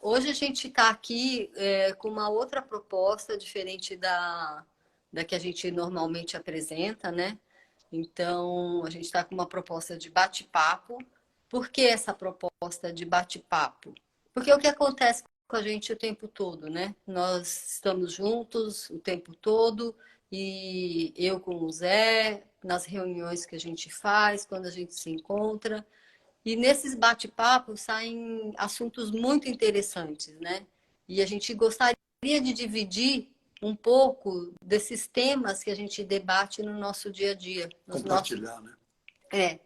Hoje a gente está aqui com uma outra proposta diferente da que a gente normalmente apresenta, né? Então, a gente está com uma proposta de bate-papo. Por que essa proposta de bate-papo? Porque é o que acontece com a gente o tempo todo, né? Nós estamos juntos o tempo todo e eu com o Zé, nas reuniões que a gente faz, quando a gente se encontra. E nesses bate-papos saem assuntos muito interessantes, né? E a gente gostaria de dividir um pouco desses temas que a gente debate no nosso dia a dia. Compartilhar, né?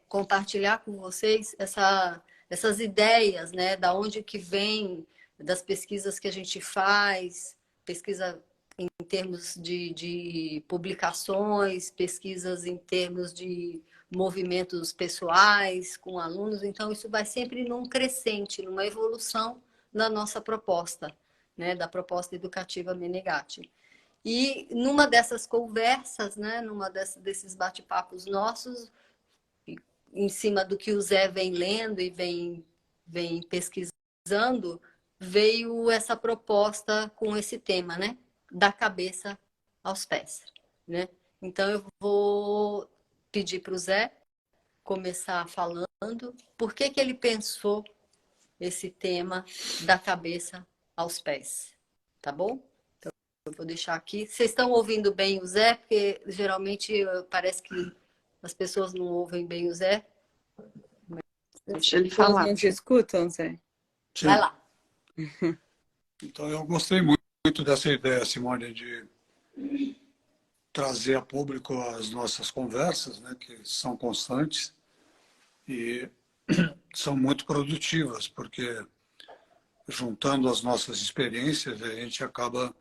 Compartilhar com vocês essas ideias, né? Da onde que vem, das pesquisas que a gente faz, pesquisa em termos de publicações, pesquisas em termos de movimentos pessoais com alunos. Então, isso vai sempre num crescente, numa evolução na nossa proposta, né? Da proposta educativa Menegatti. E numa dessas conversas, né? Desses bate-papos nossos, em cima do que o Zé vem lendo e vem pesquisando, veio essa proposta com esse tema, né? Da cabeça aos pés, né? Então eu vou pedir para o Zé começar falando por que ele pensou esse tema da cabeça aos pés, tá bom? Então eu vou deixar aqui. Vocês estão ouvindo bem o Zé? Porque geralmente parece que as pessoas não ouvem bem o Zé. Deixa ele falar. Todos nos escutam, Zé? Sim. Vai lá. Então, eu gostei muito dessa ideia, Simone, de trazer a público as nossas conversas, né, que são constantes e são muito produtivas, porque juntando as nossas experiências, a gente acaba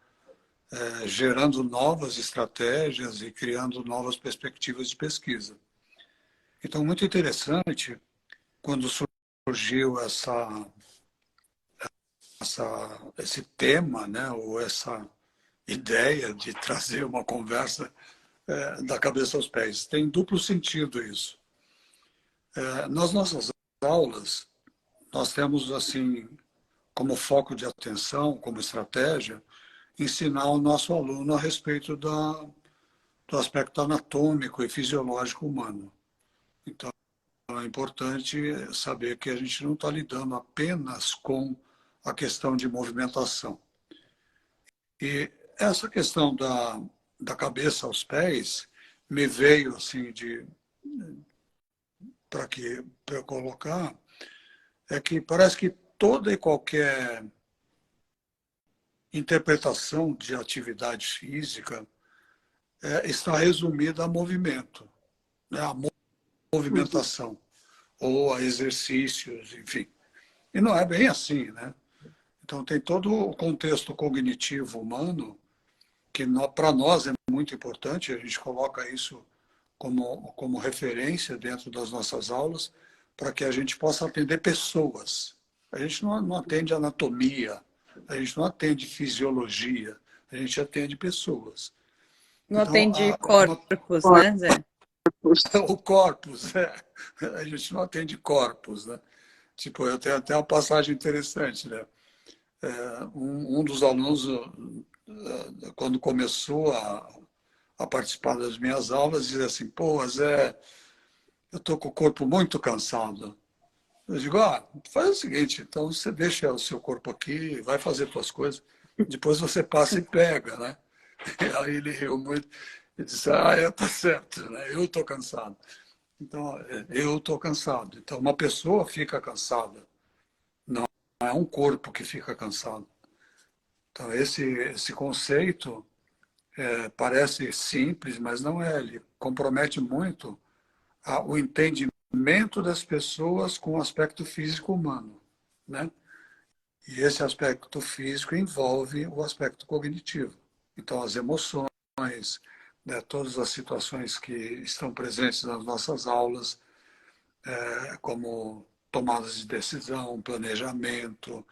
gerando novas estratégias e criando novas perspectivas de pesquisa. Então, muito interessante quando surgiu esse tema, né, ou essa ideia de trazer uma conversa da cabeça aos pés. Tem duplo sentido isso. Nas nossas aulas, nós temos assim como foco de atenção, como estratégia, ensinar o nosso aluno a respeito do aspecto anatômico e fisiológico humano. Então, é importante saber que a gente não está lidando apenas com a questão de movimentação. E essa questão da cabeça aos pés me veio assim para eu colocar, é que parece que toda e qualquer interpretação de atividade física está resumida a movimento, né? A movimentação, ou a exercícios, enfim. E não é bem assim, né? Então, tem todo o contexto cognitivo humano, que para nós é muito importante, a gente coloca isso como referência dentro das nossas aulas, para que a gente possa atender pessoas. A gente não atende anatomia, a gente não atende fisiologia, a gente atende pessoas. Não Então, atende corpos, né, Zé? o corpus, a gente não atende corpos, né? Tipo, eu tenho até uma passagem interessante, né? Um dos alunos, quando começou a participar das minhas aulas, dizia assim, pô, Zé, eu estou com o corpo muito cansado. Eu digo, faz o seguinte, então você deixa o seu corpo aqui, vai fazer suas coisas, depois você passa e pega, né? E aí ele riu muito e disse, tá certo, né? Eu estou cansado. Então, eu estou cansado. Então, uma pessoa fica cansada, não é um corpo que fica cansado. Então, esse conceito parece simples, mas não é. Ele compromete muito o entendimento das pessoas com o aspecto físico humano, né? E esse aspecto físico envolve o aspecto cognitivo. Então, as emoções, né, todas as situações que estão presentes nas nossas aulas, como tomadas de decisão, planejamento,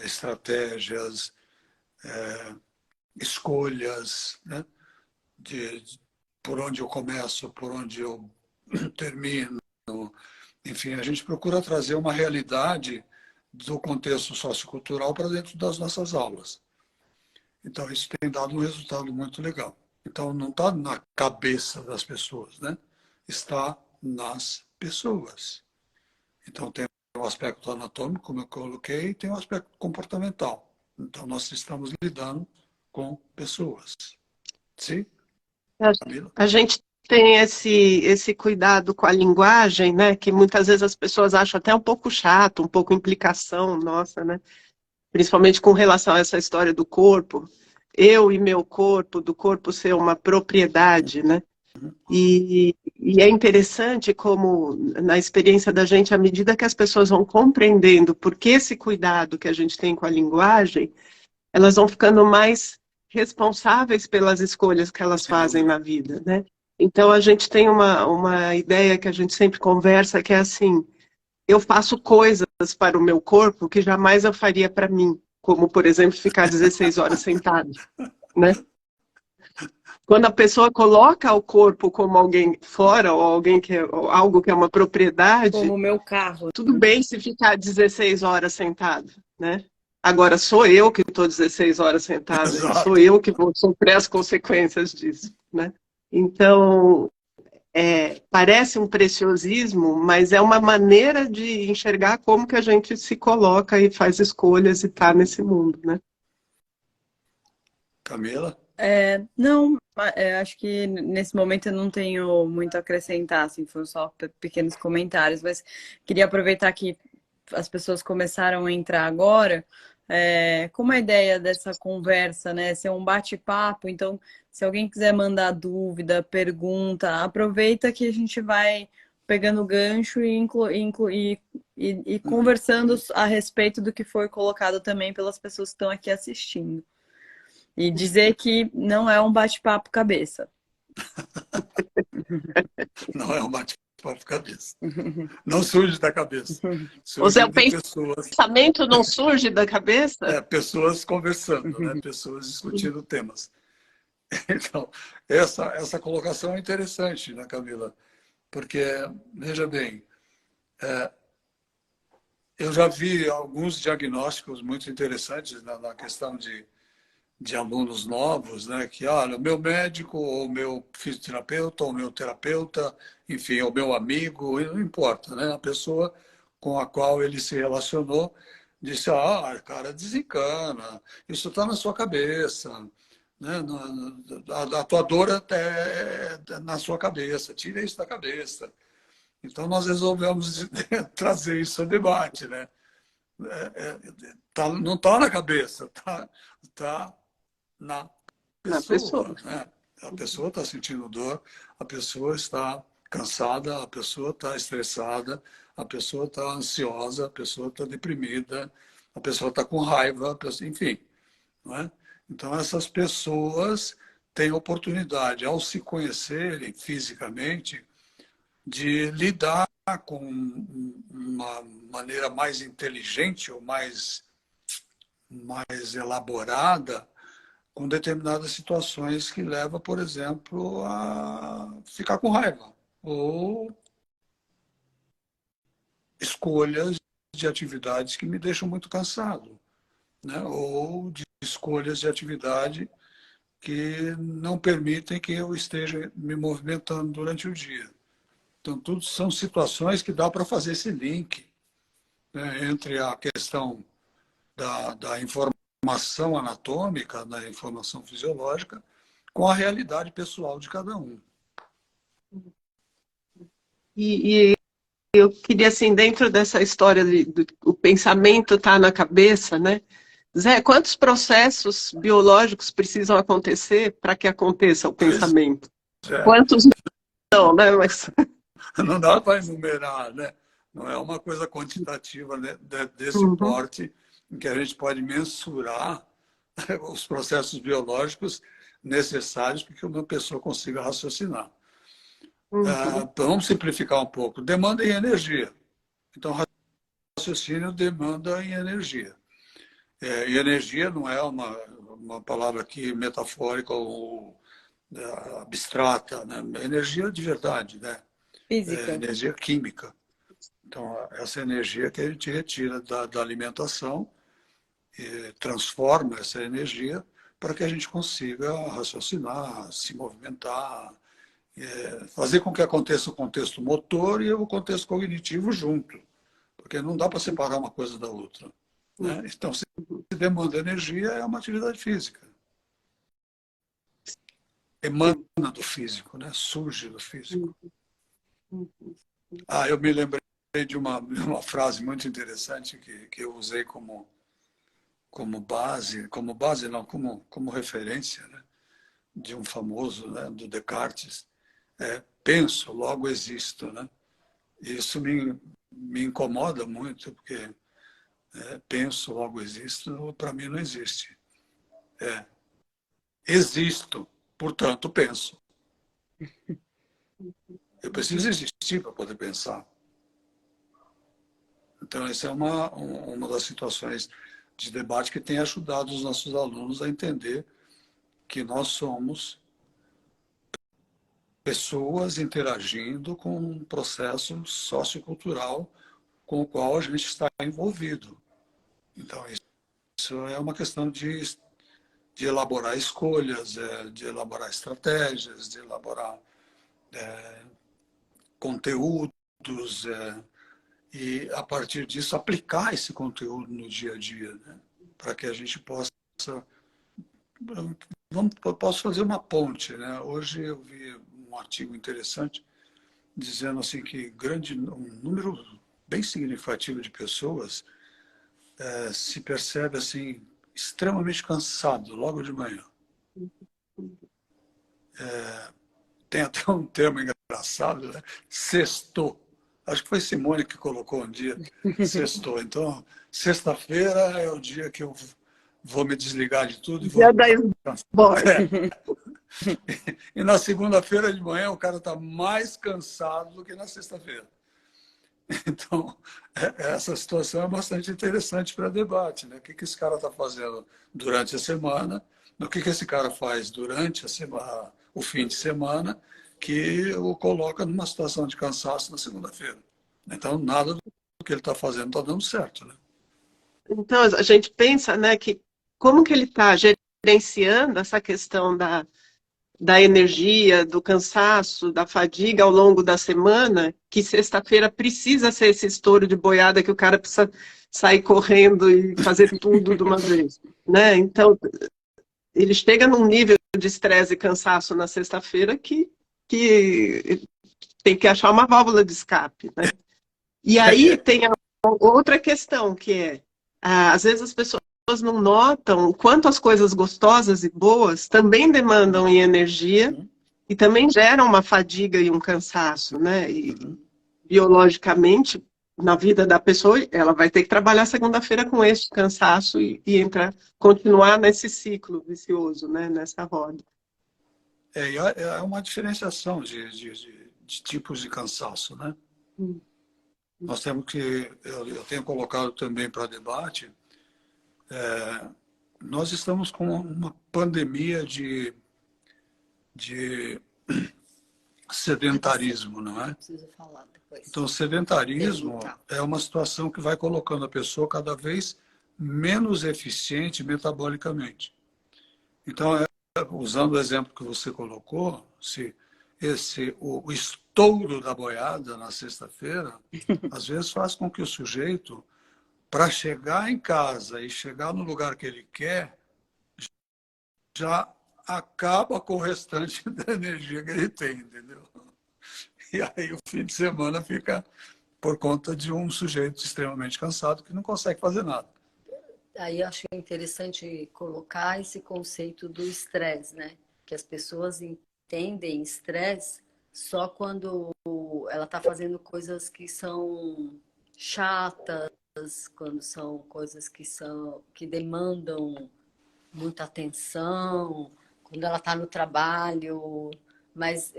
estratégias, escolhas, né, por onde eu começo, por onde eu termino. Enfim, a gente procura trazer uma realidade do contexto sociocultural para dentro das nossas aulas. Então, isso tem dado um resultado muito legal. Então, não está na cabeça das pessoas, né? Está nas pessoas. Então, tem o aspecto anatômico, como eu coloquei, e tem o aspecto comportamental. Então, nós estamos lidando com pessoas. Sim? Camila? A gente tem esse cuidado com a linguagem, né? Que muitas vezes as pessoas acham até um pouco chato, um pouco implicação nossa, né? Principalmente com relação a essa história do corpo. Eu e meu corpo, do corpo ser uma propriedade, né? E é interessante como, na experiência da gente, à medida que as pessoas vão compreendendo por que esse cuidado que a gente tem com a linguagem, elas vão ficando mais responsáveis pelas escolhas que elas fazem na vida, né? Então, a gente tem uma ideia que a gente sempre conversa, que é assim, eu faço coisas para o meu corpo que jamais eu faria para mim, como, por exemplo, ficar 16 horas sentado, né? Quando a pessoa coloca o corpo como alguém fora, ou alguém que é, ou algo que é uma propriedade, Como o meu carro. tudo bem se ficar 16 horas sentado, né? Agora, sou eu que estou 16 horas sentada, e sou Exato. eu que vou sofrer as consequências disso, né? Então, parece um preciosismo, mas é uma maneira de enxergar como que a gente se coloca e faz escolhas e está nesse mundo, né? Camila? Não, acho que nesse momento eu não tenho muito a acrescentar, assim, foram só pequenos comentários, mas queria aproveitar que as pessoas começaram a entrar agora, como a ideia dessa conversa, né, ser um bate-papo, então, se alguém quiser mandar dúvida, pergunta, aproveita que a gente vai pegando gancho e conversando a respeito do que foi colocado também pelas pessoas que estão aqui assistindo. E dizer que não é um bate-papo cabeça. Não é um bate-papo cabeça. Não surge da cabeça. Ou seja, Surge o de pessoas, pensamento não surge da cabeça? pessoas conversando, né? Pessoas discutindo temas. Então, essa colocação é interessante, né, Camila? Porque, veja bem, eu já vi alguns diagnósticos muito interessantes na questão de alunos novos, né? Que, olha, o meu médico, ou o meu fisioterapeuta, ou o meu terapeuta, enfim, ou o meu amigo, não importa, né? A pessoa com a qual ele se relacionou disse, cara, desencana, isso está na sua cabeça, né? A tua dor é na sua cabeça, tira isso da cabeça. Então, nós resolvemos trazer isso ao debate, né? Não está na cabeça, tá na Na pessoa. pessoa, né? A pessoa está sentindo dor, a pessoa está cansada, a pessoa está estressada, a pessoa está ansiosa, a pessoa está deprimida, a pessoa está com raiva, enfim. Não é? Então, essas pessoas têm oportunidade, ao se conhecerem fisicamente, de lidar com uma maneira mais inteligente ou mais elaborada com determinadas situações que leva, por exemplo, a ficar com raiva ou escolhas de atividades que me deixam muito cansado, né? Ou de escolhas de atividade que não permitem que eu esteja me movimentando durante o dia. Então, tudo são situações que dá para fazer esse link, né, entre a questão da informação anatômica, da informação fisiológica, com a realidade pessoal de cada um. E eu queria, assim, dentro dessa história o pensamento está na cabeça, né? Zé, quantos processos biológicos precisam acontecer para que aconteça o Pois pensamento? é, Quantos não, né? Mas... não dá para enumerar, né? Não é uma coisa quantitativa, né, desse Uhum, porte em que a gente pode mensurar os processos biológicos necessários para que uma pessoa consiga raciocinar. uhum, Vamos simplificar um pouco. Demanda em energia. Então, raciocínio demanda em energia. E energia não é uma palavra aqui metafórica ou abstrata, né? É energia de verdade, né? Física. Energia química. Então, essa energia que a gente retira da alimentação e transforma essa energia para que a gente consiga raciocinar, se movimentar, fazer com que aconteça o contexto motor e o contexto cognitivo junto, porque não dá para separar uma coisa da outra, né? Então, se demanda energia, é uma atividade física. Emana do físico, né? Surge do físico. Eu me lembrei de uma frase muito interessante que eu usei como base não, como referência, né? De um famoso, né? Do Descartes. Penso, logo existo, né? Isso me incomoda muito, porque penso, logo existo, para mim não existe. Existo, portanto penso. Eu preciso existir para poder pensar. Então, essa é uma das situações de debate que tem ajudado os nossos alunos a entender que nós somos pessoas interagindo com um processo sociocultural com o qual a gente está envolvido. Então, isso é uma questão de elaborar escolhas, de elaborar estratégias, de elaborar conteúdos, e, a partir disso, aplicar esse conteúdo no dia a dia, né? Para que a gente possa... Posso fazer uma ponte, né? Hoje eu vi um artigo interessante dizendo assim que um número bem significativo de pessoas se percebe assim extremamente cansado logo de manhã. Tem até um termo engraçado, né? Sextou. Acho que foi Simone que colocou um dia, sextou. Então, sexta-feira é o dia que eu vou me desligar de tudo e vou... Já da esboia. E na segunda-feira de manhã o cara está mais cansado do que na sexta-feira. Então, essa situação é bastante interessante para debate, né? O que esse cara está fazendo durante a semana, o que esse cara faz durante a semana, o fim de semana, que o coloca numa situação de cansaço na segunda-feira. Então, nada do que ele está fazendo está dando certo, né? Então, a gente pensa, né, que como que ele está gerenciando essa questão da energia, do cansaço, da fadiga ao longo da semana, que sexta-feira precisa ser esse estouro de boiada que o cara precisa sair correndo e fazer tudo de uma vez, né? Então, ele chega num nível de estresse e cansaço na sexta-feira que tem que achar uma válvula de escape, né? E aí tem outra questão, que é, às vezes as pessoas não notam o quanto as coisas gostosas e boas também demandam em energia e também geram uma fadiga e um cansaço, né? E biologicamente, na vida da pessoa, ela vai ter que trabalhar segunda-feira com esse cansaço e continuar nesse ciclo vicioso, né? Nessa roda. É uma diferenciação de tipos de cansaço, né? Nós temos que, eu tenho colocado também para debate, nós estamos com uma pandemia de sedentarismo, não é? Preciso falar depois. Então, o sedentarismo é uma situação que vai colocando a pessoa cada vez menos eficiente metabolicamente. Então, usando o exemplo que você colocou, se o estouro da boiada na sexta-feira, às vezes faz com que o sujeito, para chegar em casa e chegar no lugar que ele quer, já acaba com o restante da energia que ele tem, entendeu? E aí o fim de semana fica por conta de um sujeito extremamente cansado que não consegue fazer nada. Aí eu acho interessante colocar esse conceito do estresse, né? Que as pessoas entendem estresse só quando ela está fazendo coisas que são chatas, quando são coisas que demandam muita atenção, quando ela está no trabalho. Mas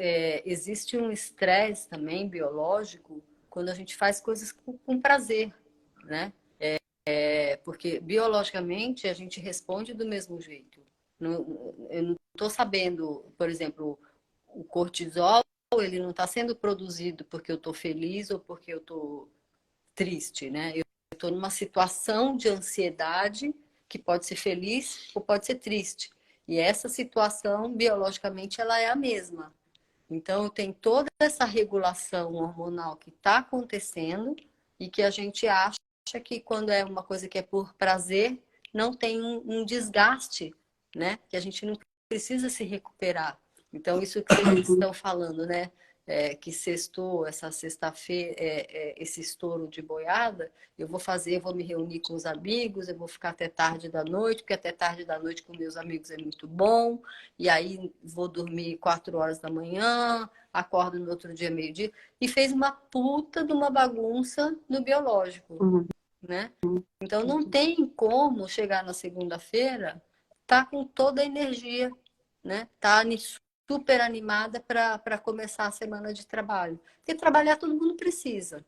existe um estresse também biológico quando a gente faz coisas com prazer, né? Porque biologicamente a gente responde do mesmo jeito. Eu não estou sabendo, por exemplo, o cortisol, ele não está sendo produzido porque eu estou feliz ou porque eu estou triste, né? Eu estou numa situação de ansiedade que pode ser feliz ou pode ser triste. E essa situação, biologicamente, ela é a mesma. Então, tem toda essa regulação hormonal que está acontecendo e que a gente acha que quando é uma coisa que é por prazer, não tem um desgaste, né? Que a gente não precisa se recuperar. Então, isso que vocês estão falando, né? Que sextou, essa sexta-feira, esse estouro de boiada, eu vou me reunir com os amigos, eu vou ficar até tarde da noite, porque até tarde da noite com meus amigos é muito bom, e aí vou dormir 4 horas da manhã, acordo no outro dia, meio-dia, e fez uma puta de uma bagunça no biológico, né? Então não tem como chegar na segunda-feira, tá com toda a energia, né? Tá super animada para começar a semana de trabalho. Porque trabalhar todo mundo precisa.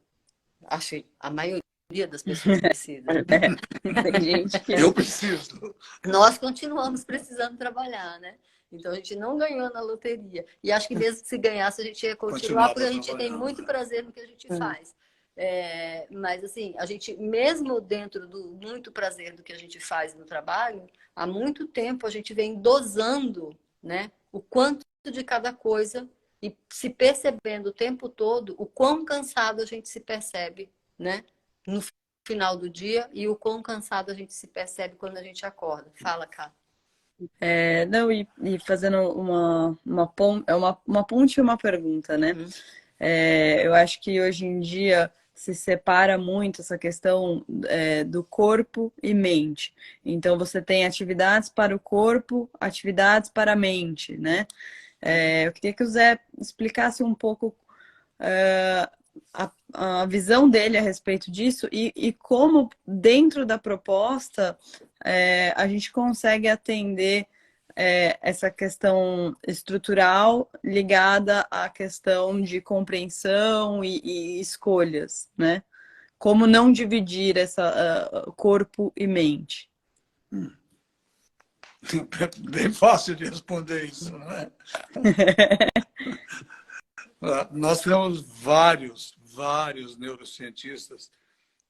Acho que a maioria das pessoas precisa. Tem gente que... Eu preciso. Nós continuamos precisando trabalhar, né? Então a gente não ganhou na loteria. E acho que mesmo que se ganhasse, a gente ia continuar, porque a gente tem muito prazer no que a gente faz. Mas assim, a gente, mesmo dentro do muito prazer do que a gente faz no trabalho, há muito tempo a gente vem dosando, né, o quanto de cada coisa e se percebendo o tempo todo o quão cansado a gente se percebe, né, no final do dia e o quão cansado a gente se percebe quando a gente acorda. Fala, Cá. Não, e fazendo uma ponte e uma pergunta, né? Eu acho que hoje em dia se separa muito essa questão do corpo e mente. Então, você tem atividades para o corpo, atividades para a mente, né? Eu queria que o Zé explicasse um pouco a visão dele a respeito disso e como, dentro da proposta, a gente consegue atender essa questão estrutural ligada à questão de compreensão e escolhas, né? Como não dividir essa corpo e mente? Bem fácil de responder isso, não é? Nós temos vários neurocientistas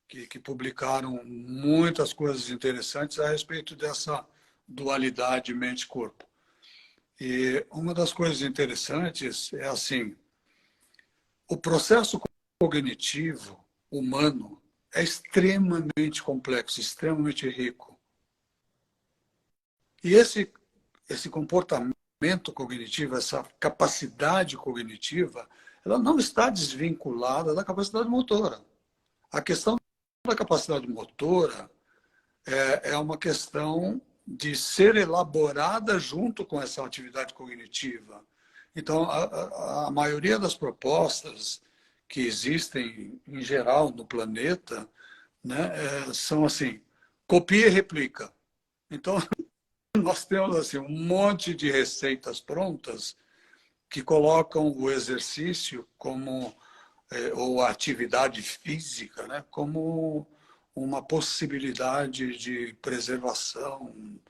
que publicaram muitas coisas interessantes a respeito dessa dualidade mente-corpo. E uma das coisas interessantes é assim, o processo cognitivo humano é extremamente complexo, extremamente rico. E esse comportamento cognitivo, essa capacidade cognitiva, ela não está desvinculada da capacidade motora. A questão da capacidade motora é uma questão de ser elaborada junto com essa atividade cognitiva. Então, a maioria das propostas que existem, em geral, no planeta, né, são assim, copia e replica. Então, nós temos assim, um monte de receitas prontas que colocam o exercício como, ou a atividade física, né, como uma possibilidade de preservação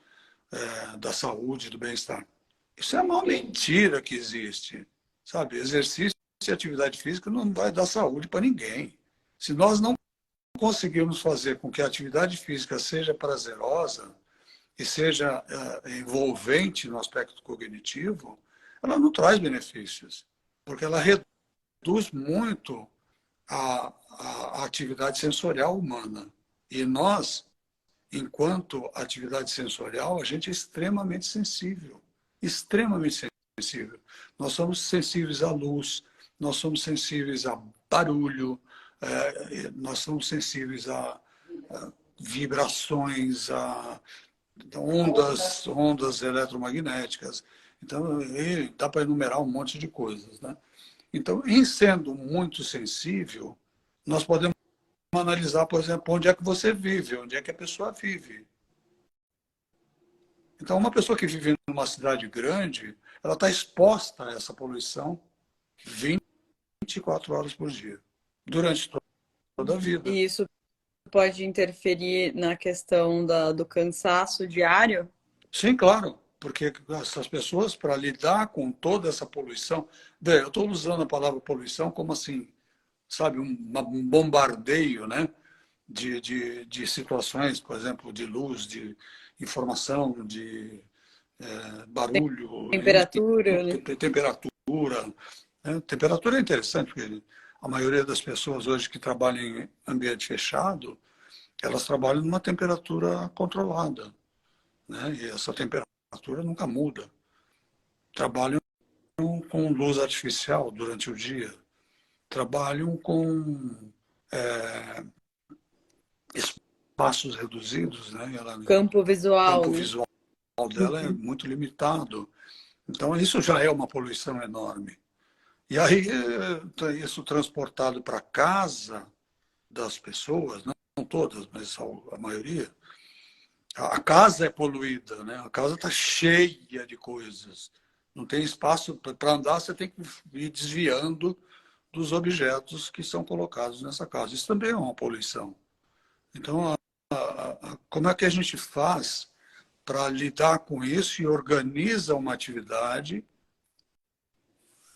da saúde, do bem-estar. Isso é uma mentira que existe. Sabe? Exercício e atividade física não vai dar saúde para ninguém. Se nós não conseguirmos fazer com que a atividade física seja prazerosa e seja envolvente no aspecto cognitivo, ela não traz benefícios, porque ela reduz muito a atividade sensorial humana. E nós, enquanto atividade sensorial, a gente é extremamente sensível. Extremamente sensível. Nós somos sensíveis à luz, nós somos sensíveis a barulho, nós somos sensíveis a vibrações, a ondas eletromagnéticas. Então, dá para enumerar um monte de coisas, né? Então, em sendo muito sensível, nós podemos analisar, por exemplo, onde é que você vive, onde é que a pessoa vive. Então, uma pessoa que vive numa cidade grande, ela está exposta a essa poluição 24 horas por dia, durante toda a vida. E isso pode interferir na questão do cansaço diário? Sim, claro, porque essas pessoas, para lidar com toda essa poluição... Bem, eu estou usando a palavra poluição como assim, sabe, um bombardeio, né, de situações, por exemplo, de luz, de informação, de barulho, Temperatura, né? temperatura. Né? Temperatura é interessante, porque a maioria das pessoas hoje que trabalham em ambiente fechado, elas trabalham numa temperatura controlada, né? E essa temperatura nunca muda. Trabalham com luz artificial durante o dia, trabalham com espaços reduzidos, né? Campo O campo campo né? visual dela é muito limitado. Então, isso já é uma poluição enorme. E aí, isso transportado para casa das pessoas, não todas, mas a maioria, a casa é poluída, né? A casa está cheia de coisas. Não tem espaço para andar, você tem que ir desviando dos objetos que são colocados nessa casa. Isso também é uma poluição. Então, como é que a gente faz para lidar com isso e organiza uma atividade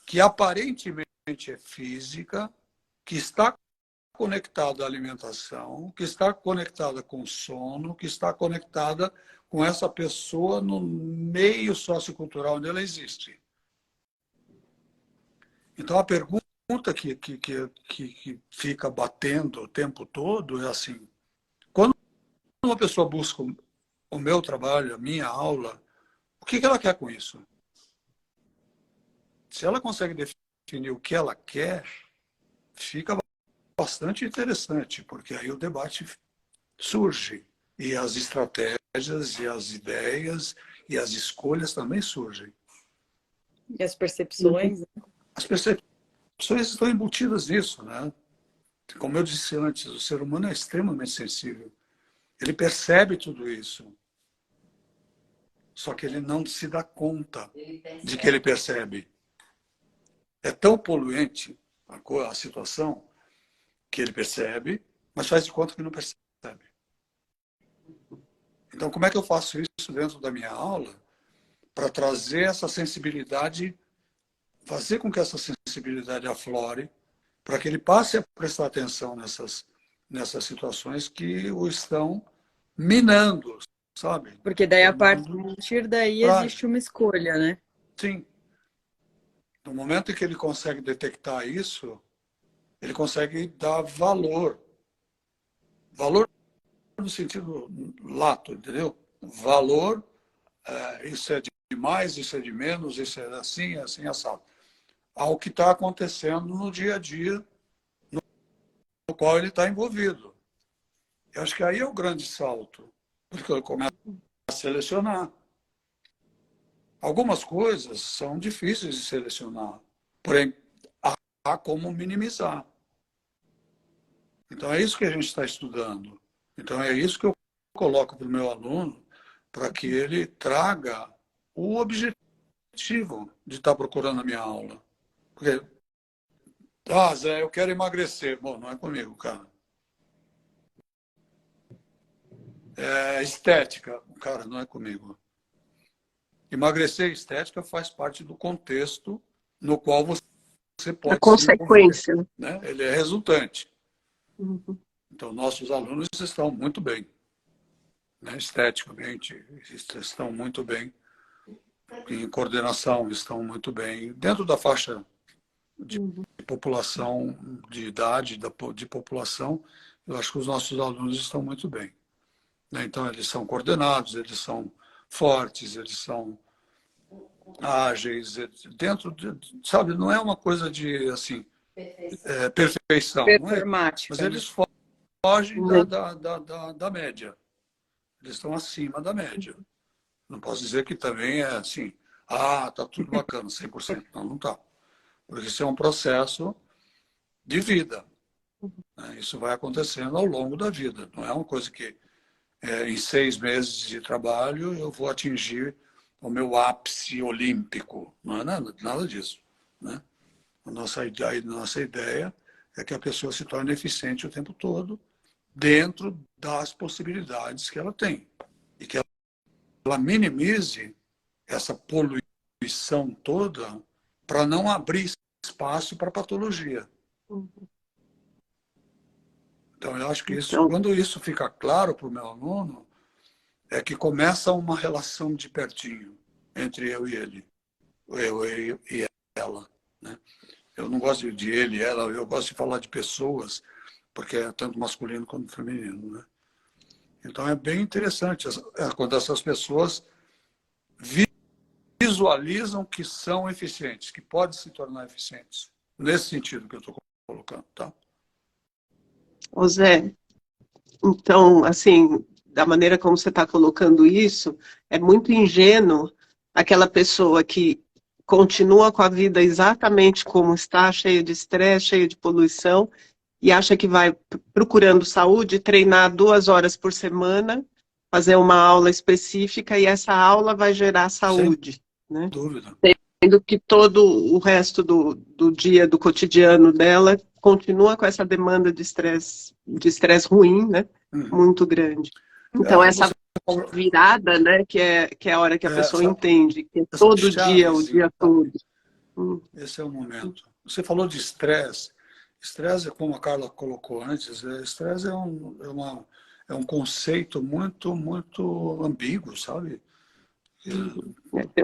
que aparentemente é física, que está conectada à alimentação, que está conectada com o sono, que está conectada com essa pessoa no meio sociocultural onde ela existe. Então, a pergunta que fica batendo o tempo todo é assim, quando uma pessoa busca o meu trabalho, a minha aula, o que ela quer com isso? Se ela consegue definir o que ela quer, fica bastante interessante, porque aí o debate surge. E as estratégias, e as ideias, e as escolhas também surgem. E as percepções. As percepções estão embutidas nisso, né? Como eu disse antes, o ser humano é extremamente sensível. Ele percebe tudo isso. Só que ele não se dá conta de que ele percebe. É tão poluente a situação que ele percebe, mas faz de conta que não percebe. Então, como é que eu faço isso dentro da minha aula para trazer essa sensibilidade, fazer com que essa sensibilidade aflore, para que ele passe a prestar atenção nessas situações que o estão minando, sabe? Porque daí, a Tornando partir daí, frágil. existe uma escolha, né? Sim. No momento em que ele consegue detectar isso, ele consegue dar valor. Valor no sentido lato, entendeu? Valor, isso é de mais, isso é de menos, isso é assim, assado. Ao que está acontecendo no dia a dia no qual ele está envolvido. Eu acho que aí é o grande salto, porque ele começa a selecionar. Algumas coisas são difíceis de selecionar, porém, há como minimizar. Então, é isso que a gente está estudando. Então, é isso que eu coloco para o meu aluno, para que ele traga o objetivo de estar procurando a minha aula. Porque, Zé, eu quero emagrecer. Bom, não é comigo, cara. Estética. Cara, não é comigo. Emagrecer e estética faz parte do contexto no qual você A pode se envolver. consequência. Né? Ele é resultante. Uhum. Então, nossos alunos estão muito bem. Né? Esteticamente, estão muito bem. Em coordenação, estão muito bem. Dentro da faixa de população, de idade, de população, eu acho que os nossos alunos estão muito bem. Né? Então, eles são coordenados, eles são fortes, eles são ágeis, dentro de, sabe, não é uma coisa de, assim, perfeição, não é? Performática. Mas eles fogem da média. Eles estão acima da média. Não posso dizer que também é assim, tá tudo bacana, 100%. Não, não tá. Porque isso é um processo de vida. Né? Isso vai acontecendo ao longo da vida. Não é uma coisa que em 6 meses de trabalho eu vou atingir o meu ápice olímpico. Não é nada disso. Né? A nossa ideia é que a pessoa se torne eficiente o tempo todo dentro das possibilidades que ela tem. E que ela minimize essa poluição toda para não abrir espaço para patologia. Então, eu acho que isso, Então, quando isso fica claro para o meu aluno, é que começa uma relação de pertinho entre eu e ele, eu e ela, né? Eu não gosto de ele e ela, eu gosto de falar de pessoas, porque é tanto masculino quanto feminino, né? Então é bem interessante quando essas pessoas visualizam que são eficientes, que podem se tornar eficientes. Nesse sentido que eu estou colocando, tá? ô Zé, então, assim, da maneira como você está colocando isso, é muito ingênuo aquela pessoa que continua com a vida exatamente como está, cheia de estresse, cheia de poluição, e acha que vai procurando saúde, treinar 2 horas por semana, fazer uma aula específica, e essa aula vai gerar Sem saúde, né? dúvida. Sendo que todo o resto do dia, do cotidiano dela, continua com essa demanda de estresse ruim, né? Uhum. Muito grande. Então, essa Você falou, virada, né, que é a hora que a pessoa entende, que é essa todo dia, o chavezinha, dia sabe? todo. Hum, Esse é o momento. Você falou de estresse. Estresse, como a Carla colocou antes, estresse é um conceito muito ambíguo, sabe? Tem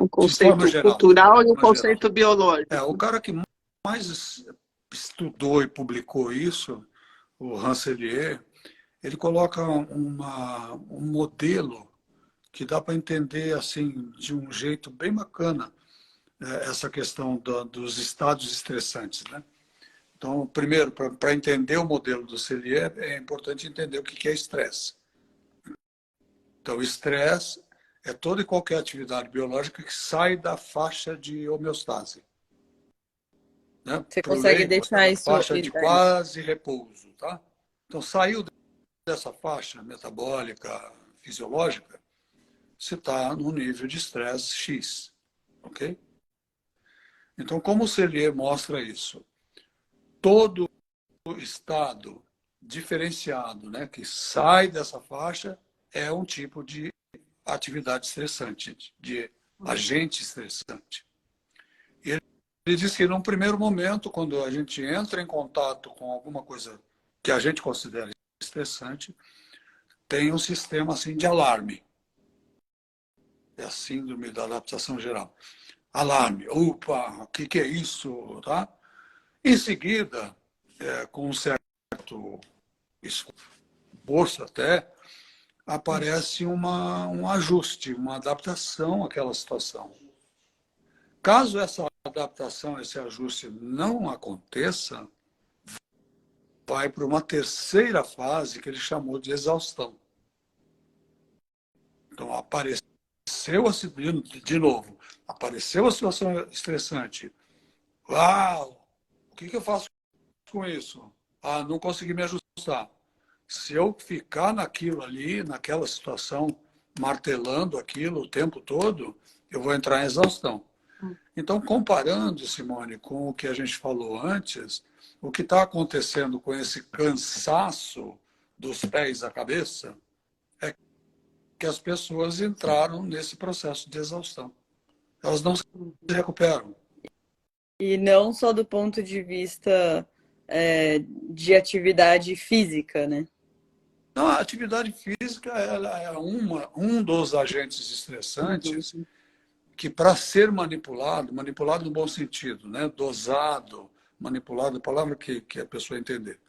um De forma conceito geral, de cultural e um forma geral. conceito O biológico. cara que mais estudou e publicou isso, o Rancelier, ele coloca um modelo que dá para entender assim de um jeito bem bacana essa questão dos estados estressantes, né? Então, primeiro, para entender o modelo do Cellier, é importante entender o que é estresse. Então, estresse é toda e qualquer atividade biológica que sai da faixa de homeostase, né? Você Para o consegue leigo, deixar é a isso. faixa de quase repouso, tá? Então, saiu dessa faixa metabólica, fisiológica, você está no nível de estresse X, ok? Então, como o Cellier mostra isso? Todo estado diferenciado, né, que sai dessa faixa, é um tipo de atividade estressante, de agente estressante. E ele diz que, num primeiro momento, quando a gente entra em contato com alguma coisa que a gente considera estressante, tem um sistema assim de alarme. É a síndrome da adaptação geral. Alarme, opa, o que é isso? Tá? Em seguida, com um certo esforço até, aparece um ajuste, uma adaptação àquela situação. Caso essa adaptação, esse ajuste não aconteça, vai para uma terceira fase que ele chamou de exaustão. Então, apareceu de novo, apareceu a situação estressante. Uau! O que eu faço com isso? Ah, não consegui me ajustar. Se eu ficar naquilo ali, naquela situação, martelando aquilo o tempo todo, eu vou entrar em exaustão. Então, comparando, Simone, com o que a gente falou antes, o que está acontecendo com esse cansaço dos pés à cabeça é que as pessoas entraram nesse processo de exaustão. Elas não se recuperam. E não só do ponto de vista de atividade física, né? Então, a atividade física ela é um dos agentes estressantes que, para ser manipulado no bom sentido, né? Dosado, manipulado, a palavra que a pessoa entender,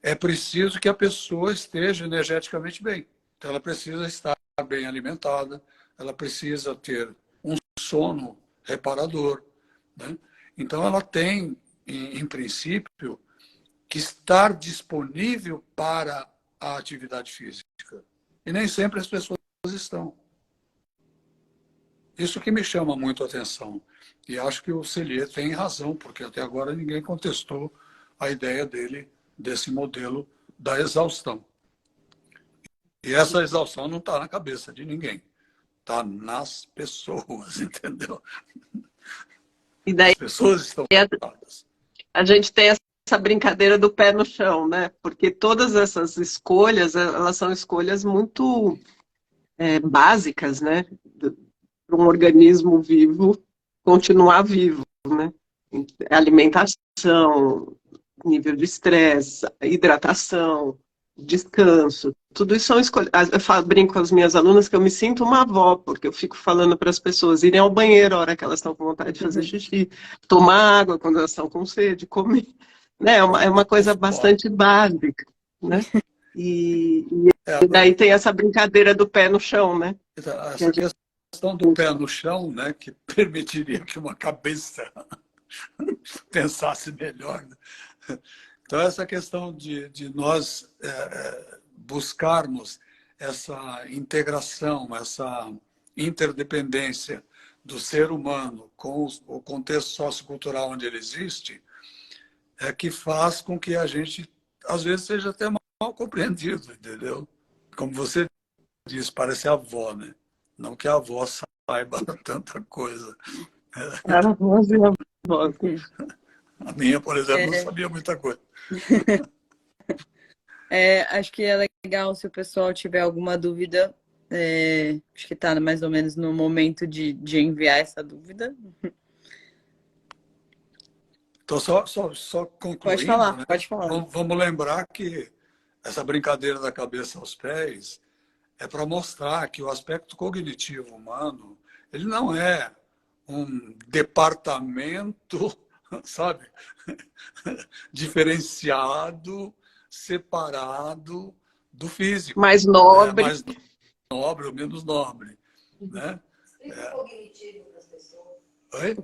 é preciso que a pessoa esteja energeticamente bem. Então, ela precisa estar bem alimentada, ela precisa ter um sono reparador, né? Então, ela tem, em princípio, que estar disponível para a atividade física. E nem sempre as pessoas estão. Isso que me chama muito a atenção. E acho que o Cellier tem razão, porque até agora ninguém contestou a ideia dele, desse modelo da exaustão. E essa exaustão não está na cabeça de ninguém. Está nas pessoas, entendeu? E daí As pessoas estão cansadas. a gente tem essa brincadeira do pé no chão, né? Porque todas essas escolhas, elas são escolhas muito básicas, né? Para um organismo vivo continuar vivo, né? Alimentação, nível de estresse, hidratação, descanso, tudo isso são escolhas. Brinco com as minhas alunas que eu me sinto uma avó, porque eu fico falando para as pessoas irem ao banheiro a hora que elas estão com vontade de fazer xixi, tomar água quando elas estão com sede, comer. Né? É uma coisa bastante básica, né? E daí tem essa brincadeira do pé no chão, né? Essa questão do pé no chão, né, que permitiria que uma cabeça pensasse melhor. Então, essa questão de nós buscarmos essa integração, essa interdependência do ser humano com o contexto sociocultural onde ele existe, é que faz com que a gente, às vezes, seja até mal compreendido, entendeu? Como você disse, parece a avó, né? Não que a avó saiba tanta coisa. A voz e a voz. A minha, por exemplo, não sabia muita coisa. Acho que é legal se o pessoal tiver alguma dúvida. Acho que está mais ou menos no momento de enviar essa dúvida. Então, só concluindo, Pode falar, né? pode falar. Vamos lembrar que essa brincadeira da cabeça aos pés é para mostrar que o aspecto cognitivo humano, ele não é um departamento, sabe, diferenciado, separado do físico. Mais nobre. Mais nobre ou menos nobre, né? Explica o cognitivo para as pessoas. Oi?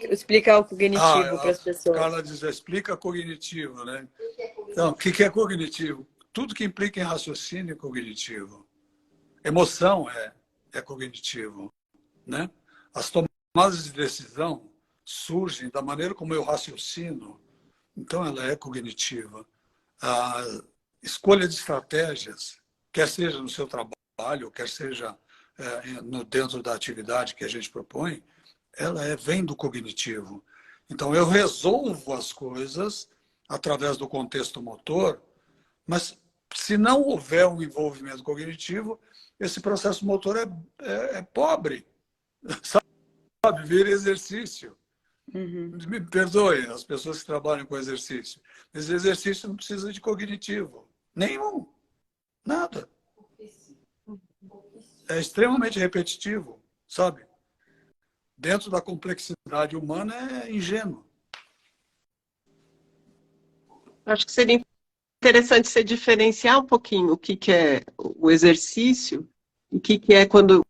Explicar o cognitivo para as pessoas. Carla diz, explica cognitivo, né? Então, o que é cognitivo? Tudo que implica em raciocínio é cognitivo. Emoção é cognitivo, né? As tomadas de decisão surgem da maneira como eu raciocino, então ela é cognitiva. A escolha de estratégias, quer seja no seu trabalho, quer seja dentro da atividade que a gente propõe, ela vem do cognitivo. Então, eu resolvo as coisas através do contexto motor, mas se não houver um envolvimento cognitivo, esse processo motor é pobre, sabe? Vira exercício. Uhum. Me perdoem as pessoas que trabalham com exercício. Mas exercício não precisa de cognitivo. Nenhum. Nada. É extremamente repetitivo, sabe? Dentro da complexidade humana é ingênuo. Acho que seria interessante você diferenciar um pouquinho o que é o exercício e o que é quando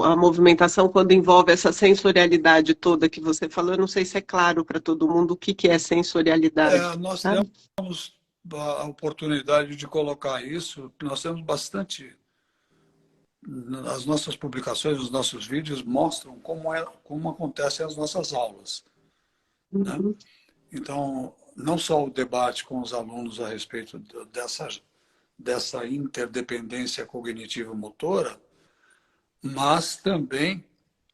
a movimentação, quando envolve essa sensorialidade toda que você falou. Eu não sei se é claro para todo mundo o que é sensorialidade. Nós sabe? temos a oportunidade de colocar isso, nós temos bastante. As nossas publicações, os nossos vídeos mostram como acontecem as nossas aulas. Né? Uhum. Então, não só o debate com os alunos a respeito dessa interdependência cognitivo-motora, mas também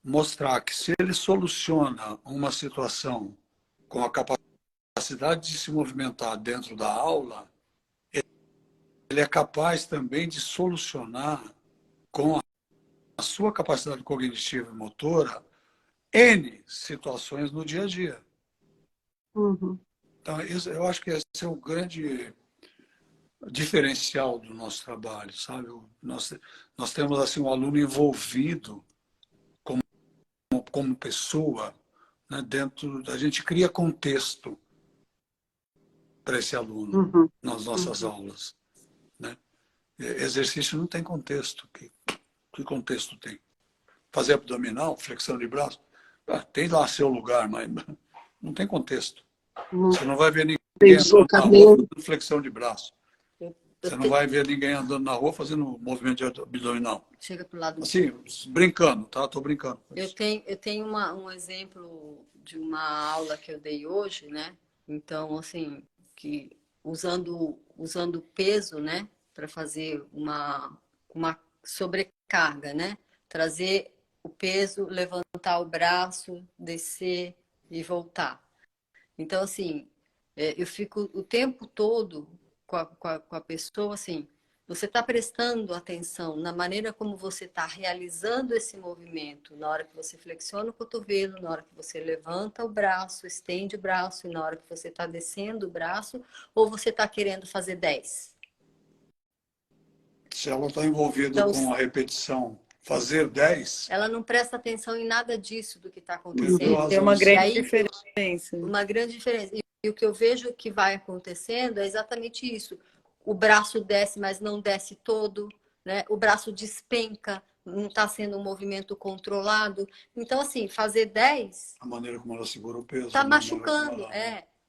mostrar que se ele soluciona uma situação com a capacidade de se movimentar dentro da aula, ele é capaz também de solucionar com a sua capacidade cognitiva e motora N situações no dia a dia. Uhum. Então, eu acho que esse é o grande diferencial do nosso trabalho, sabe? Nós temos assim um aluno envolvido como pessoa, né? A gente cria contexto para esse aluno Uhum. nas nossas aulas, né? Exercício não tem contexto. Que contexto tem? Fazer abdominal, flexão de braço, tem lá seu lugar, mas não tem contexto. Você não vai ver ninguém andando na rua fazendo flexão de braço. Você não vai ver ninguém andando na rua fazendo movimento abdominal. Chega para o lado. Assim, brincando, tá? Estou brincando. Eu tenho um exemplo de uma aula que eu dei hoje, né? Então, assim, que usando peso, né? Para fazer uma sobrecarga, né? Trazer o peso, levantar o braço, descer e voltar. Então, assim, eu fico o tempo todo com a pessoa, assim, você está prestando atenção na maneira como você está realizando esse movimento, na hora que você flexiona o cotovelo, na hora que você levanta o braço, estende o braço, e na hora que você está descendo o braço, ou você está querendo fazer 10? Se ela está envolvida Então, com a repetição, fazer 10, ela não presta atenção em nada disso do que está perdeu acontecendo. a Tem razão uma de E ser. grande aí, diferença. uma grande diferença. E o que eu vejo que vai acontecendo é exatamente isso. O braço desce, mas não desce todo, né? O braço despenca, não está sendo um movimento controlado. Então, assim, fazer 10 A maneira como ela segura o peso, está a maneira como machucando,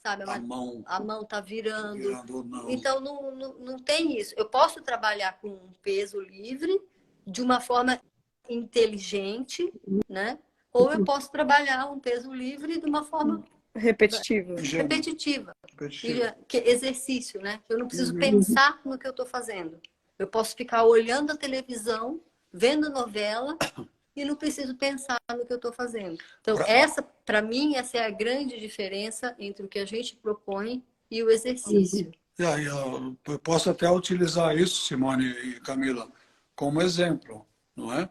sabe? a mão A mão está virando. virando ou não. Então, não tem isso. Eu posso trabalhar com um peso livre de uma forma inteligente, né? Ou eu posso trabalhar um peso livre de uma forma Repetitivo. Ingênuo, repetitiva. repetitivo. Que exercício, né? Eu não preciso Uhum. pensar no que eu estou fazendo. Eu posso ficar olhando a televisão, vendo novela e não preciso pensar no que eu estou fazendo. Então, para mim, essa é a grande diferença entre o que a gente propõe e o exercício. E aí, eu posso até utilizar isso, Simone e Camila, como exemplo, não é?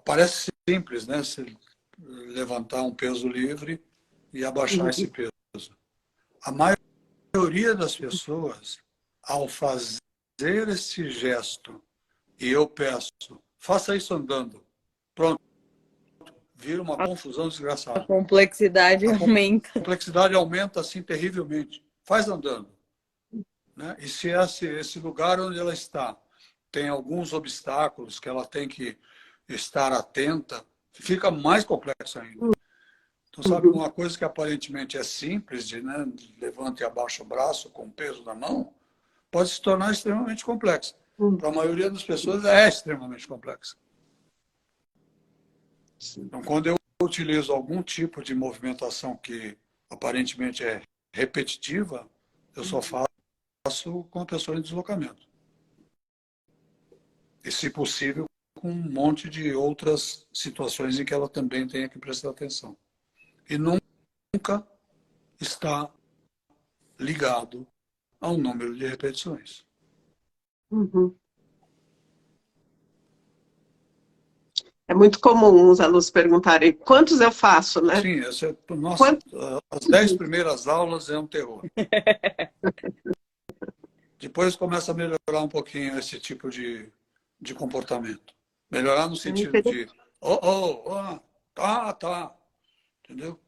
Parece simples, né? Se levantar um peso livre e abaixar esse peso. A maioria das pessoas, ao fazer esse gesto, e eu peço, faça isso andando, pronto, vira uma confusão A desgraçada. complexidade A aumenta. complexidade aumenta assim terrivelmente. Faz andando. Né? E se esse lugar onde ela está tem alguns obstáculos que ela tem que estar atenta, fica mais complexo ainda. Então, sabe, uma coisa que aparentemente é simples, né, levanta e abaixa o braço com o peso na mão, pode se tornar extremamente complexa. Para a maioria das pessoas é extremamente complexa. Então, quando eu utilizo algum tipo de movimentação que aparentemente é repetitiva, eu só faço com a pessoa em deslocamento. E, se possível, com um monte de outras situações em que ela também tenha que prestar atenção. E nunca está ligado a um número de repetições. Uhum. É muito comum os alunos perguntarem quantos eu faço, né? Sim, nossa, as 10 primeiras aulas é um terror. Depois começa a melhorar um pouquinho esse tipo de comportamento. Melhorar no sentido de, tá, entendeu?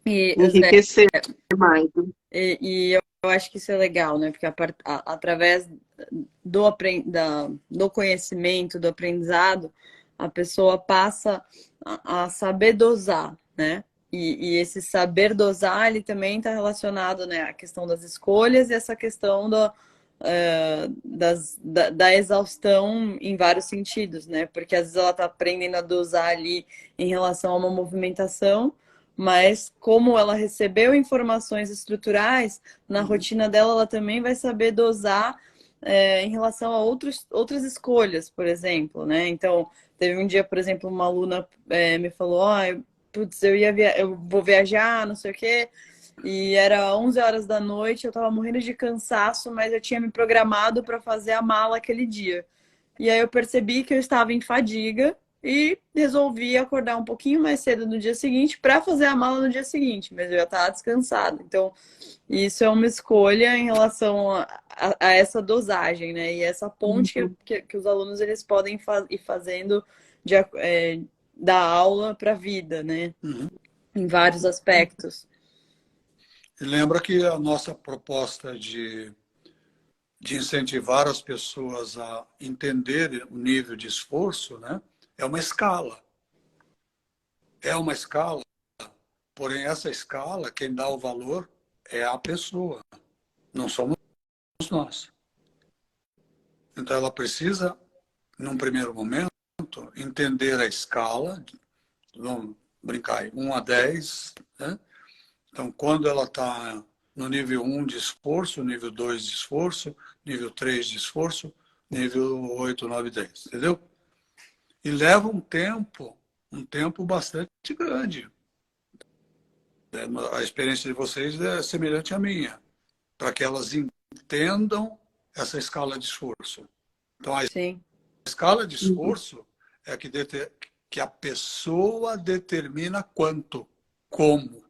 E, Zé, Enriquecer mais. e eu acho que isso é legal, né? Porque através do conhecimento, do aprendizado, a pessoa passa a saber dosar, né? E esse saber dosar, ele também está relacionado, né, à questão das escolhas e essa questão da exaustão em vários sentidos, né? Porque às vezes ela está aprendendo a dosar ali em relação a uma movimentação, mas como ela recebeu informações estruturais, na rotina dela ela também vai saber dosar em relação a outras escolhas, por exemplo, né? Então, teve um dia, por exemplo, uma aluna me falou, putz, eu vou viajar, não sei o quê, e era 11 horas da noite, eu tava morrendo de cansaço, mas eu tinha me programado para fazer a mala aquele dia. E aí eu percebi que eu estava em fadiga e resolvi acordar um pouquinho mais cedo no dia seguinte para fazer a mala no dia seguinte, mas eu já estava descansada. Então, isso é uma escolha em relação a essa dosagem, né? E essa ponte que os alunos eles podem ir fazendo da aula para a vida, né? Em vários aspectos. E lembra que a nossa proposta de incentivar as pessoas a entender o nível de esforço, né, é uma escala. É uma escala, porém essa escala, quem dá o valor é a pessoa, não somos nós. Então ela precisa, num primeiro momento, entender a escala, vamos brincar aí, 1 a 10, né? Então, quando ela está no nível 1 de esforço, nível 2 de esforço, nível 3 de esforço, nível 8, 9, 10, entendeu? E leva um tempo bastante grande. A experiência de vocês é semelhante à minha, para que elas entendam essa escala de esforço. Então, a Sim. escala de esforço é que a pessoa determina quanto, como,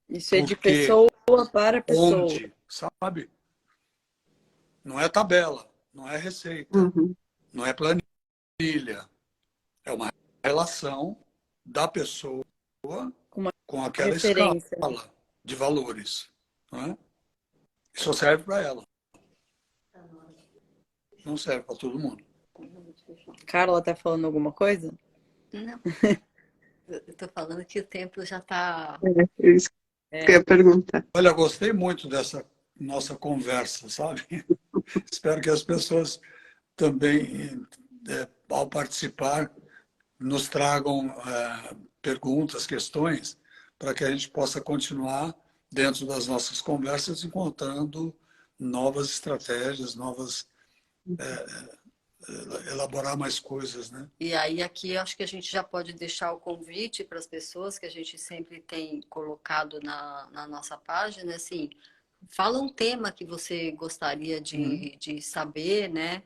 Isso é por de quê, pessoa para pessoa. onde, sabe? Não é tabela, não é receita, Uhum. não é planilha. É uma relação da pessoa Com uma com aquela escala referência. de valores. Não é? Isso serve para ela, não serve para todo mundo. Carla tá falando alguma coisa? Não, eu estou falando que o tempo já está. É isso que eu ia perguntar. Olha, gostei muito dessa nossa conversa, sabe? Espero que as pessoas também, ao participar, nos tragam perguntas, questões, para que a gente possa continuar dentro das nossas conversas encontrando novas estratégias, elaborar mais coisas, né? E aí, aqui, eu acho que a gente já pode deixar o convite para as pessoas que a gente sempre tem colocado na nossa página, assim, fala um tema que você gostaria de saber, né?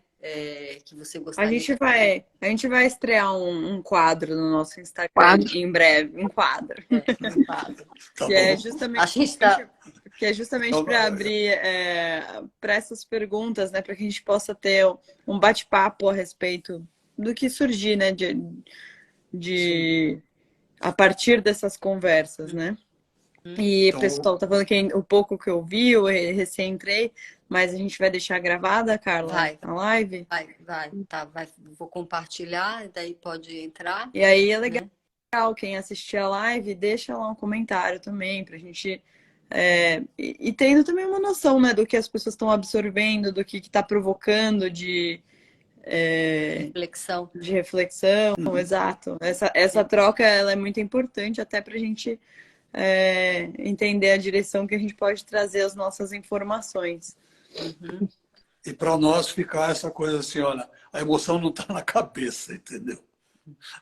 Que você A gostaria gente vai estrear um quadro no nosso Instagram Quadro. em breve, um quadro. de fato. Tá Que é bom? A gente está. justamente Então, para abrir para essas perguntas, né? Para que a gente possa ter um bate-papo a respeito do que surgir, né? A partir dessas conversas, né? E então, pessoal, tá falando que o pouco que eu vi, eu recém entrei, mas a gente vai deixar gravada, Carla, Vai, a live. vou compartilhar, daí pode entrar, E aí é legal, né? quem assistir a live, deixa lá um comentário também, pra gente. E tendo também uma noção, né, do que as pessoas estão absorvendo, do que está provocando Reflexão. de reflexão, exato. Essa troca ela é muito importante até para a gente entender a direção que a gente pode trazer as nossas informações. Uhum. e para nós ficar essa coisa assim, olha, a emoção não está na cabeça, entendeu?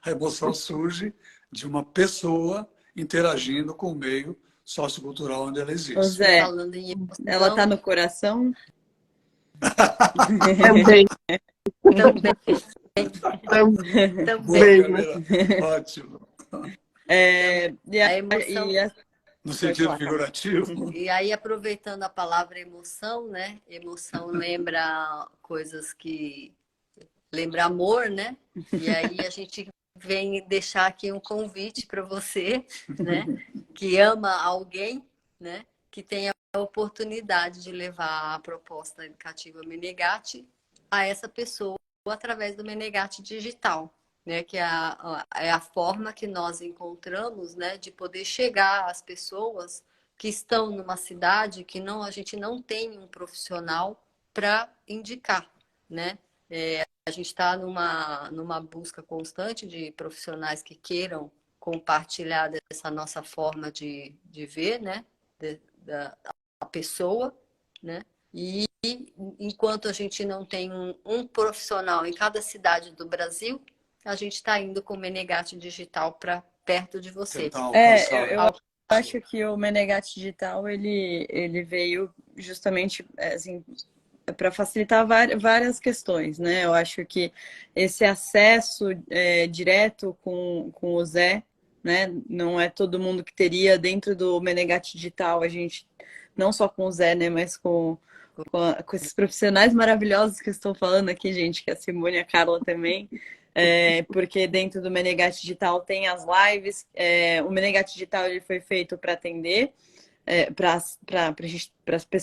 A emoção surge de uma pessoa interagindo com o meio sociocultural onde ela Ô existe. Zé, Falando em ela emoção, tá no coração? Também, também, Boa, também. também, né? Camila. Ótimo. E A emoção. No pode sentido falar, Carla. figurativo. E aí, aproveitando a palavra emoção, né? Emoção lembra coisas que. Lembra amor, né? E aí a gente vem deixar aqui um convite para você, né? Que ama alguém, né? Que tenha a oportunidade de levar a proposta educativa Menegate a essa pessoa através do Menegate Digital, né? Que é a forma que nós encontramos, né? De poder chegar às pessoas que estão numa cidade que não, a gente não tem um profissional para indicar, né? A gente está numa busca constante de profissionais que queiram compartilhar dessa nossa forma de ver, né? Da pessoa, né? E enquanto a gente não tem um profissional em cada cidade do Brasil, a gente está indo com o Menegate Digital para perto de você. Tentar alcançar. Eu acho que o Menegate Digital ele veio justamente assim, para facilitar várias questões, né? Eu acho que esse acesso direto com o Zé, né? Não é todo mundo que teria dentro do Menegate Digital, a gente, não só com o Zé, né? Mas com esses profissionais maravilhosos que estou falando aqui, gente, que é a Simone e a Carla também. Porque dentro do Menegate Digital tem as lives. O Menegate Digital ele foi feito para atender, para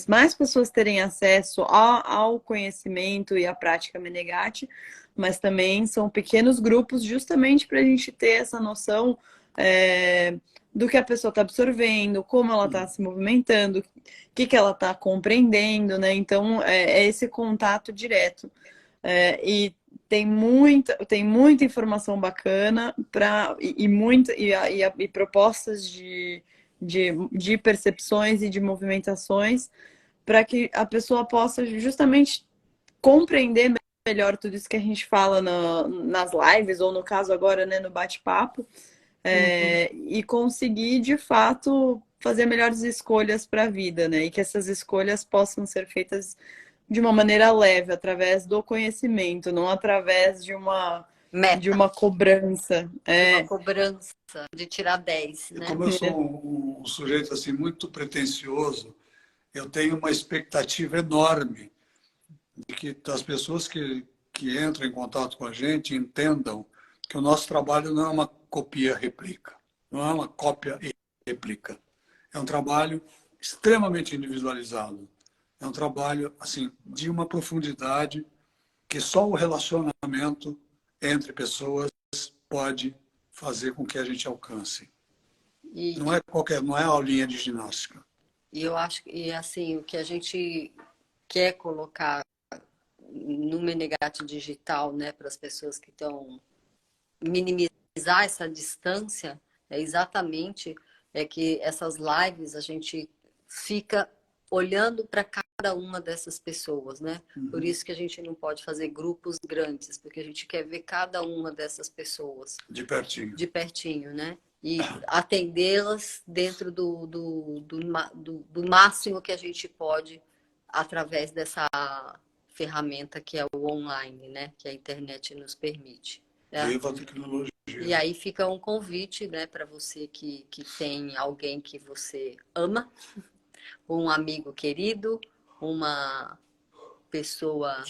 mais pessoas terem acesso ao conhecimento e à prática Menegate, mas também são pequenos grupos justamente para a gente ter essa noção do que a pessoa está absorvendo, como ela está se movimentando, o que ela está compreendendo, né? Então, é esse contato direto. E tem muita informação bacana e propostas de percepções e de movimentações para que a pessoa possa justamente compreender melhor tudo isso que a gente fala nas lives, ou no caso agora, né, no bate-papo, e conseguir, de fato, fazer melhores escolhas para a vida, né? E que essas escolhas possam ser feitas de uma maneira leve, através do conhecimento, não através de Meta, uma cobrança. de uma cobrança de tirar 10, né? Como eu sou um sujeito assim muito pretensioso, eu tenho uma expectativa enorme de que as pessoas que entram em contato com a gente entendam que o nosso trabalho não é uma copia-replica, não é uma cópia e réplica. É um trabalho extremamente individualizado. É um trabalho assim de uma profundidade que só o relacionamento entre pessoas pode fazer com que a gente alcance. E, Não é aulinha de ginástica. e eu acho que assim, o que a gente quer colocar no Menegate Digital, né, para as pessoas que estão minimizar essa distância, é exatamente que essas lives a gente fica olhando para cada uma dessas pessoas, né? Por isso que a gente não pode fazer grupos grandes, porque a gente quer ver cada uma dessas pessoas De pertinho, né? E atendê-las dentro do máximo que a gente pode através dessa ferramenta que é o online, né? Que a internet nos permite. Né? Viva a tecnologia. E aí fica um convite, né, para você que tem alguém que você ama, um amigo querido, uma pessoa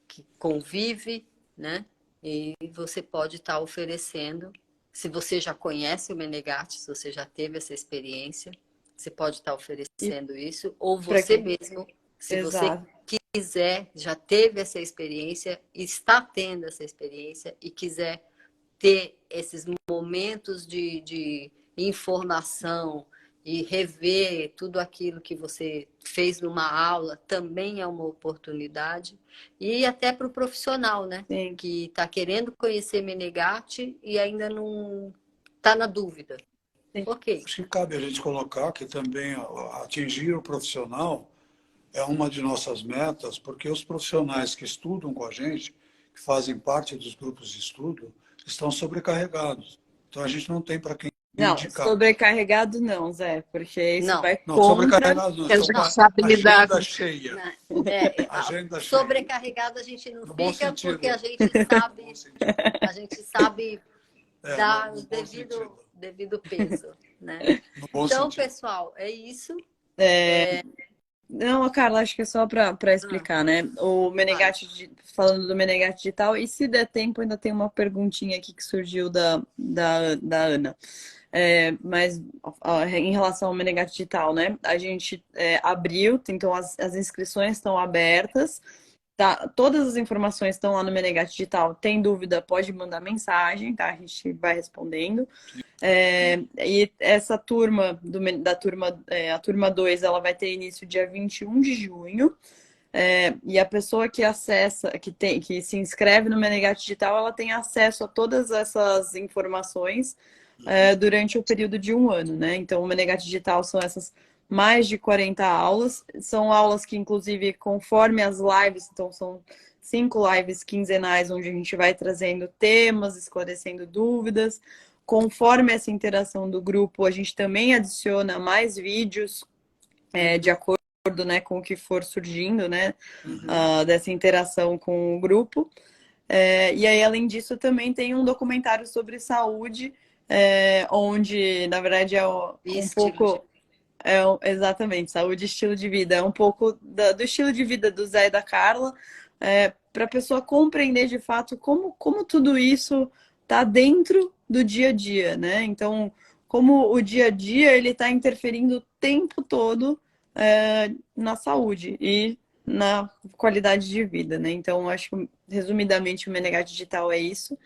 que convive, né? E você pode estar oferecendo, se você já conhece o Menegatti, se você já teve essa experiência, você pode estar oferecendo isso, ou você mesmo, se você quiser, já teve essa experiência, está tendo essa experiência e quiser ter esses momentos de informação e rever tudo aquilo que você fez numa aula também é uma oportunidade. E até para o profissional, né? Sim. Que está querendo conhecer Menegatti e ainda não está na dúvida. Sim. Ok. Acho que cabe a gente colocar que também atingir o profissional é uma de nossas metas, porque os profissionais que estudam com a gente, que fazem parte dos grupos de estudo, estão sobrecarregados. Então a gente não tem para quem Não, indicar. sobrecarregado não, Zé, porque isso vai Não, contra... sobrecarregado não. A gente sabe lidar Agenda com... cheia. Agenda cheia. Sobrecarregado a gente não No bom fica sentido. porque a gente sabe dar o devido peso, né? No bom Então, sentido. pessoal, é isso. Não, Carla, acho que é só para explicar, né? O Menegatti, falando do Menegatti Digital, e se der tempo, ainda tem uma perguntinha aqui que surgiu da Ana. Mas em relação ao Menegatti Digital, né? A gente abriu, então as inscrições estão abertas. Tá, todas as informações estão lá no Menegatti Digital. Tem dúvida, pode mandar mensagem, tá? A gente vai respondendo. E essa turma, a turma 2, ela vai ter início dia 21 de junho. E a pessoa que acessa, que se inscreve no Menegatti Digital, ela tem acesso a todas essas informações durante o período de um ano, né? Então, o Menegatti Digital são essas mais de 40 aulas. São aulas que, inclusive, conforme as lives, então são 5 lives quinzenais, onde a gente vai trazendo temas, esclarecendo dúvidas. Conforme essa interação do grupo, a gente também adiciona mais vídeos de acordo, né, com o que for surgindo, né, dessa interação com o grupo. E aí, além disso, também tem um documentário sobre saúde, onde, na verdade, pouco... exatamente, saúde e estilo de vida. É um pouco do estilo de vida do Zé e da Carla, para a pessoa compreender de fato como tudo isso está dentro do dia a dia, né? Então, como o dia a dia ele está interferindo o tempo todo na saúde e na qualidade de vida, né? Então, acho que, resumidamente, o Menegatti Digital é isso.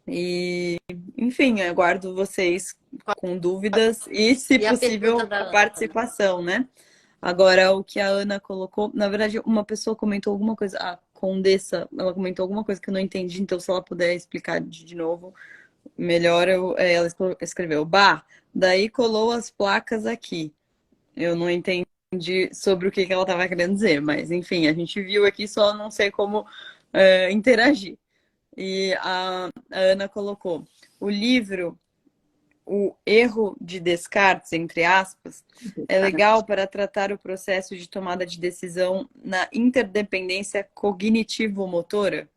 E, enfim, aguardo vocês com dúvidas e, se possível, a participação, né? Agora, o que a Ana colocou, na verdade, uma pessoa comentou alguma coisa, a Condessa, ela comentou alguma coisa que eu não entendi, então se ela puder explicar de novo, melhor. Ela escreveu, daí colou as placas aqui. Eu não entendi sobre o que ela estava querendo dizer, mas enfim, a gente viu aqui, só não sei como interagir. E a Ana colocou, o livro o erro de Descartes, entre aspas, é legal para tratar o processo de tomada de decisão na interdependência cognitivo-motora?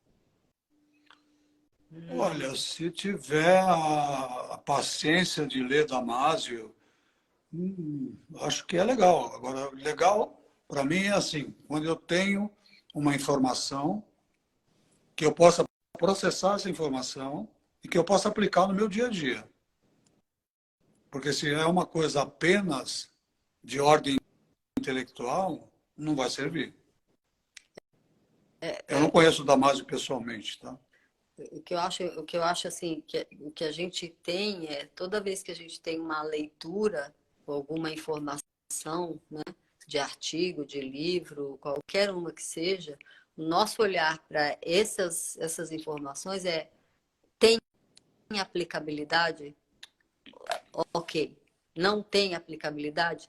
Olha, se tiver a paciência de ler Damásio, acho que é legal. Agora, legal para mim é assim, quando eu tenho uma informação, que eu possa processar essa informação e que eu possa aplicar no meu dia a dia. Porque se é uma coisa apenas de ordem intelectual, não vai servir. Eu não conheço o Damásio pessoalmente, tá? O que eu acho assim, o que a gente tem é, toda vez que a gente tem uma leitura, ou alguma informação, né, de artigo, de livro, qualquer uma que seja, o nosso olhar para essas informações tem aplicabilidade? Ok. Não tem aplicabilidade?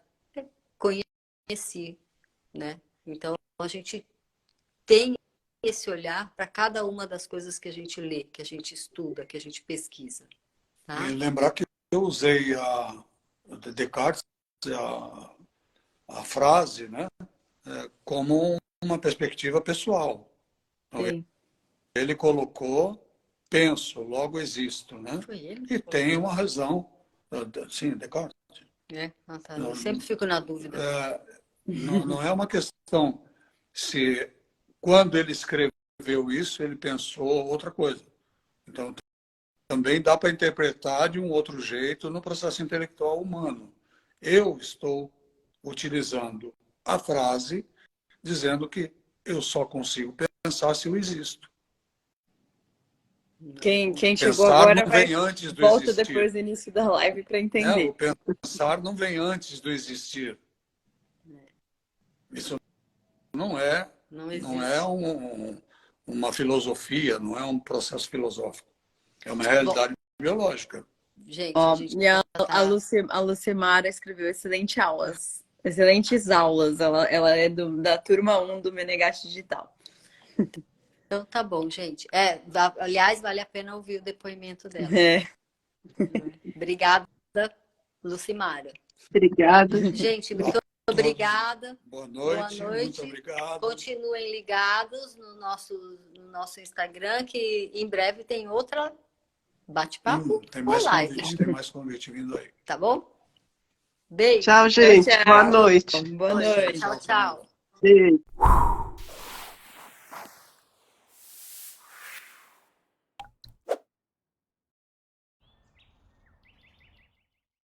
Conheci, né? Então, a gente tem esse olhar para cada uma das coisas que a gente lê, que a gente estuda, que a gente pesquisa. Tá? E lembrar que eu usei a Descartes, a frase, né, como uma perspectiva pessoal. Então, Sim. ele colocou, penso, logo existo, né? Foi ele? E tem uma razão, sim, Descartes. Tá. Eu sempre fico na dúvida. Não é uma questão se, quando ele escreveu isso, ele pensou outra coisa. Então, também dá para interpretar de um outro jeito no processo intelectual humano. Eu estou utilizando a frase dizendo que eu só consigo pensar se eu existo. Quem chegou Pensar agora não vem antes do volta existir. depois do início da live para entender. O pensar não vem antes do existir. Isso não é uma filosofia, não é um processo filosófico. É uma realidade biológica. Gente, E a Lucimara escreveu excelentes aulas. Ela é da turma 1 do Menegate Digital. Então tá bom, gente. Aliás, vale a pena ouvir o depoimento dela. Obrigada, Lucimara. Obrigada. Gente, muito obrigada. Boa noite. Muito obrigado. Continuem ligados no nosso Instagram, que em breve tem outra bate-papo ou live. Tem mais convite vindo aí. Tá bom? Beijo. Tchau, gente. Tchau. Boa noite. Boa noite. Tchau, tchau. Beijo.